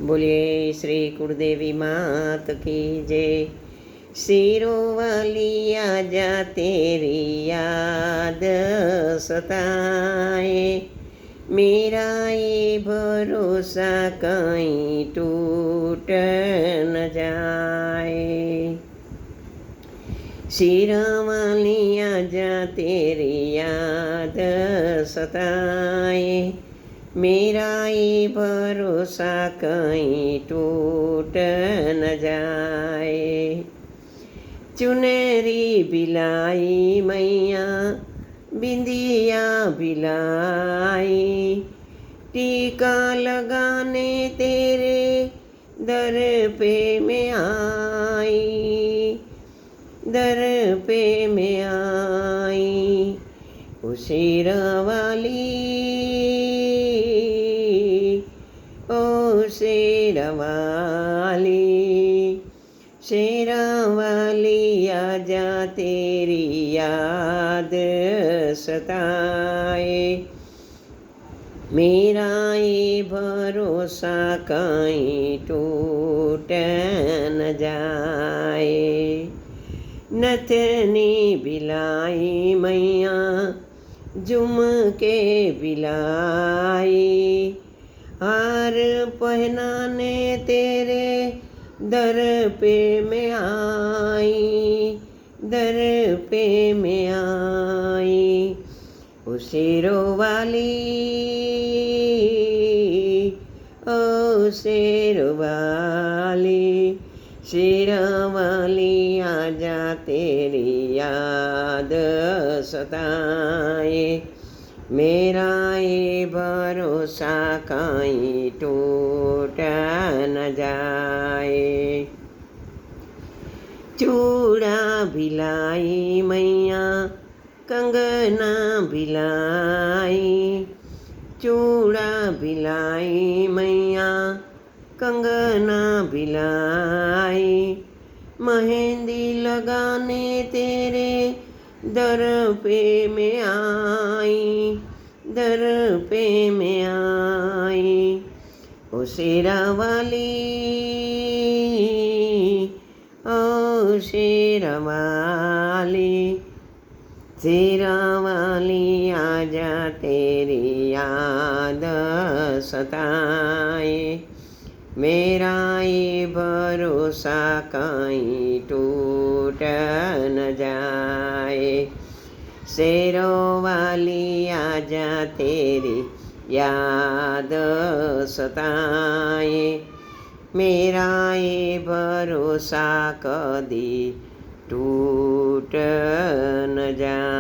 बोलिए श्री कुलदेवी मात की जय। सिरों वाली आजा तेरी याद सताए, मेरा ये भरोसा कहीं टूट न जाए। सिरों वाली आजा तेरी याद सताए, मेरा ये भरोसा कहीं टूट न जाए। चुनरी बिलाई मैया बिंदिया बिलाई, टीका लगाने तेरे दर पे मैं आई, दर पे मैं आई। ओ शेरा वाली, ओ शेरा वाली, शेरा वाली आजा तेरी याद सताए, मेरा ये भरोसा कहीं टूट न जाए। नथनी बिलाई मैया झुमके बिलाई, हार पहनाने तेरे दर पे मैं आई, दर पे मैं आई। ओ शेरों वाली, ओ शेरों वाली, शेरों वाली आजा तेरी याद सताए, मेरा ये भरोसा कहीं टूट न जाए। चूड़ा भिलाई मैया कंगना भिलाई, चूड़ा भिलाई मैया कंगना भिलाई, मेहंदी लगाने तेरे दर पे मैं आई, दर पे मैं आई। ओ शेरा वाली, ओ शेरा वाली, शेरा वाली आजा तेरी याद सताए, मेरा ये भरोसा कहीं टूट न जाए। शेरों वाली आजा तेरी याद सताए, मेरा ये भरोसा कदी टूट न जाए।